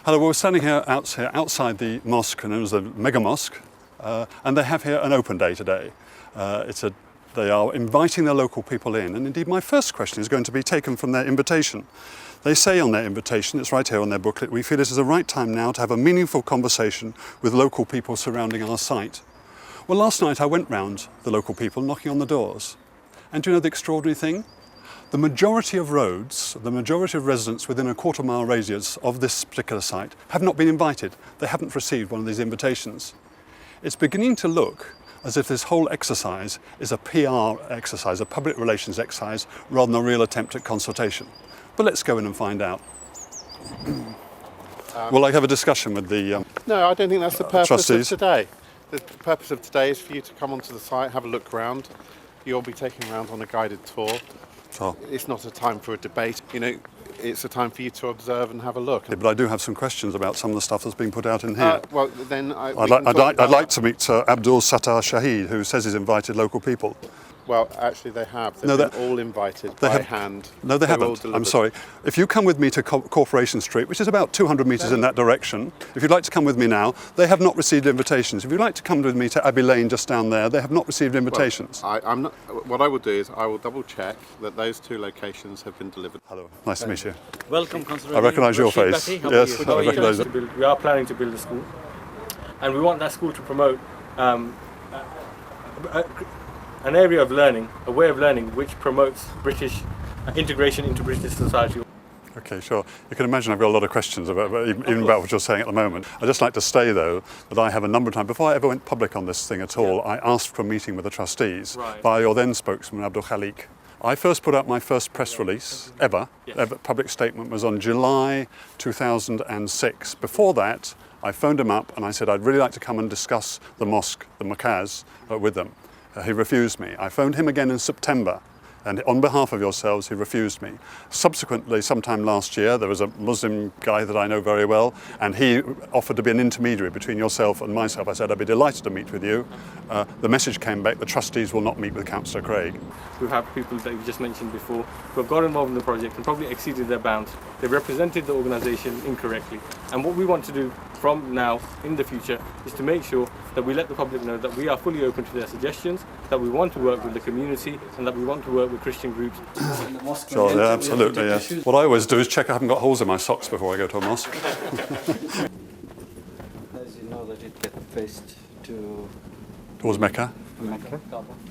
Hello, we're standing here outside the mosque known as the mega-mosque, and they have here an open day today. They are inviting their local people in, and indeed my first question is going to be taken from their invitation. They say on their invitation, it's right here on their booklet, we feel it is the right time now to have a meaningful conversation with local people surrounding our site. Well, last night I went round the local people knocking on the doors, and do you know the extraordinary thing? The majority of roads, the majority of residents within a quarter-mile radius of this particular site have not been invited. They haven't received one of these invitations. It's beginning to look as if this whole exercise is a PR exercise, a public relations exercise, rather than a real attempt at consultation. But let's go in and find out. Will I have a discussion with the No, I don't think that's the purpose trustees? of today. The purpose of today is for you to come onto the site, have a look around. You'll be taken around on a guided tour. Oh. It's not a time for a debate, it's a time for you to observe and have a look. But I do have some questions about some of the stuff that's being put out in here. Well, then I'd like to meet Abdul Sattar Shahid, who says he's invited local people. Well, actually they have. They've been all invited by hand. No, they haven't. I'm sorry. If you come with me to Corporation Street, which is about 200 metres in that direction, if you'd like to come with me now, they have not received invitations. If you'd like to come with me to Abbey Lane just down there, they have not received invitations. Well, what I will do is I will double check that those two locations have been delivered. Hello, nice to meet you. Welcome, Councillor. I recognise your face. Yes, I recognise it. We are planning to build a school, and we want that school to promote an area of learning, a way of learning which promotes British integration into British society. Okay, sure. You can imagine I've got a lot of questions about about what you're saying at the moment. I'd just like to say, though, that I have a number of times, before I ever went public on this thing at all, I asked for a meeting with the trustees by your then spokesman, Abdul Khalik. I first put out my first press release ever public statement was on July 2006. Before that, I phoned him up and I said I'd really like to come and discuss the mosque, the Makaz, with them. He refused me. I phoned him again in September, and on behalf of yourselves, he refused me. Subsequently, sometime last year, there was a Muslim guy that I know very well, and he offered to be an intermediary between yourself and myself. I said, I'd be delighted to meet with you. The message came back, the trustees will not meet with Councillor Craig. We have people that you just mentioned before who have got involved in the project and probably exceeded their bounds. They represented the organisation incorrectly. And what we want to do from now in the future is to make sure that we let the public know that we are fully open to their suggestions, that we want to work with the community, and that we want to work with Christian groups. Sure, yeah, absolutely, yes. What I always do is check I haven't got holes in my socks before I go to a mosque. As you know that it gets faced Towards Mecca. Mecca.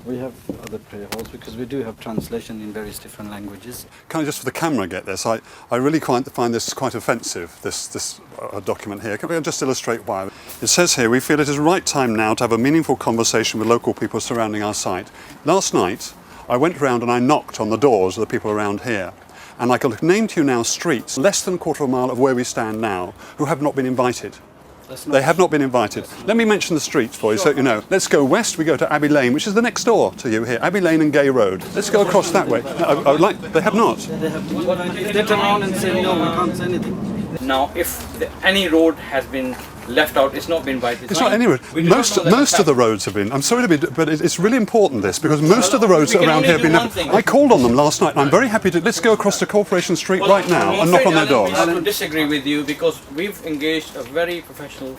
We have other prayer halls because we do have translation in various different languages. Can I just for the camera get this? I really find this quite offensive, this document here. Can we just illustrate why? It says here, we feel it is the right time now to have a meaningful conversation with local people surrounding our site. Last night, I went round and I knocked on the doors of the people around here. And I can name to you now streets, less than a quarter of a mile of where we stand now, who have not been invited. They have not been invited. Let me mention the streets for you so you know. Let's go west, we go to Abbey Lane, which is the next door to you here. Abbey Lane and Gay Road. Let's go across that way. I would like, they have not. If they turn around and say no, we can't say anything. Now, if any road has been left out, it's not been invited. It's not any road. Most of the roads have been. I'm sorry to be, but it's really important this because most of the roads around here have been. I called on them last night, and I'm very happy to. Let's go across to Corporation Street right now and knock on their doors. I have to disagree with you because we've engaged a very professional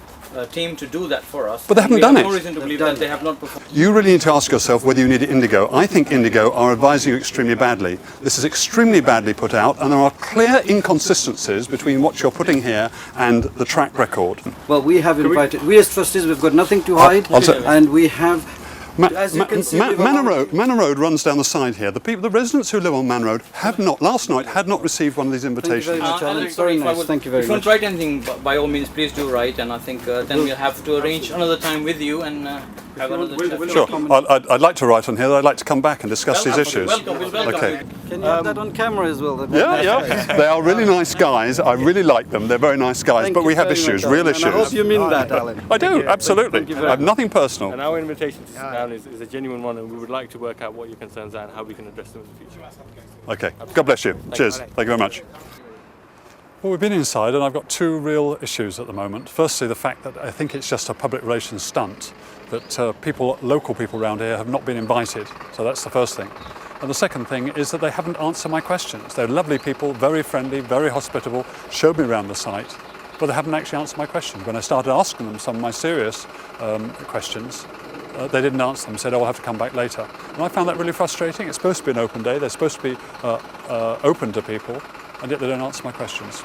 team to do that for us. But they haven't done it. No reason to believe that they have not performed. You really need to ask yourself whether you need Indigo. I think Indigo are advising you extremely badly. This is extremely badly put out, and there are clear inconsistencies between what you're putting here and the track record. Well, we have invited. We as trustees, we've got nothing to hide, and we have. As you can see, Manor Road runs down the side here. The residents who live on Manor Road have not, last night, had not received one of these invitations. Thank you very much, Alan. Very nice. Thank you very much. If you want to write anything, by all means, please do write, and I think then we'll have to arrange another time with you and have another chat. Sure. I'd like to write on here that I'd like to come back and discuss these issues. Welcome. Okay. Can you have that on camera as well? Yeah. They are really nice guys. I really like them. They're very nice guys, but we have issues, real issues. I hope you mean that, Alan. I do, absolutely. I have nothing personal. And our invitation to sit down is a genuine one, and we would like to work out what your concerns are and how we can address them in the future. Okay. God bless you. Cheers. Thank you very much. Well, we've been inside and I've got two real issues at the moment. Firstly, the fact that I think it's just a public relations stunt, that local people around here have not been invited. So that's the first thing. And the second thing is that they haven't answered my questions. They're lovely people, very friendly, very hospitable, showed me around the site, but they haven't actually answered my questions. When I started asking them some of my serious questions, they didn't answer them, said, oh, I'll have to come back later. And I found that really frustrating. It's supposed to be an open day, they're supposed to be open to people, and yet they don't answer my questions.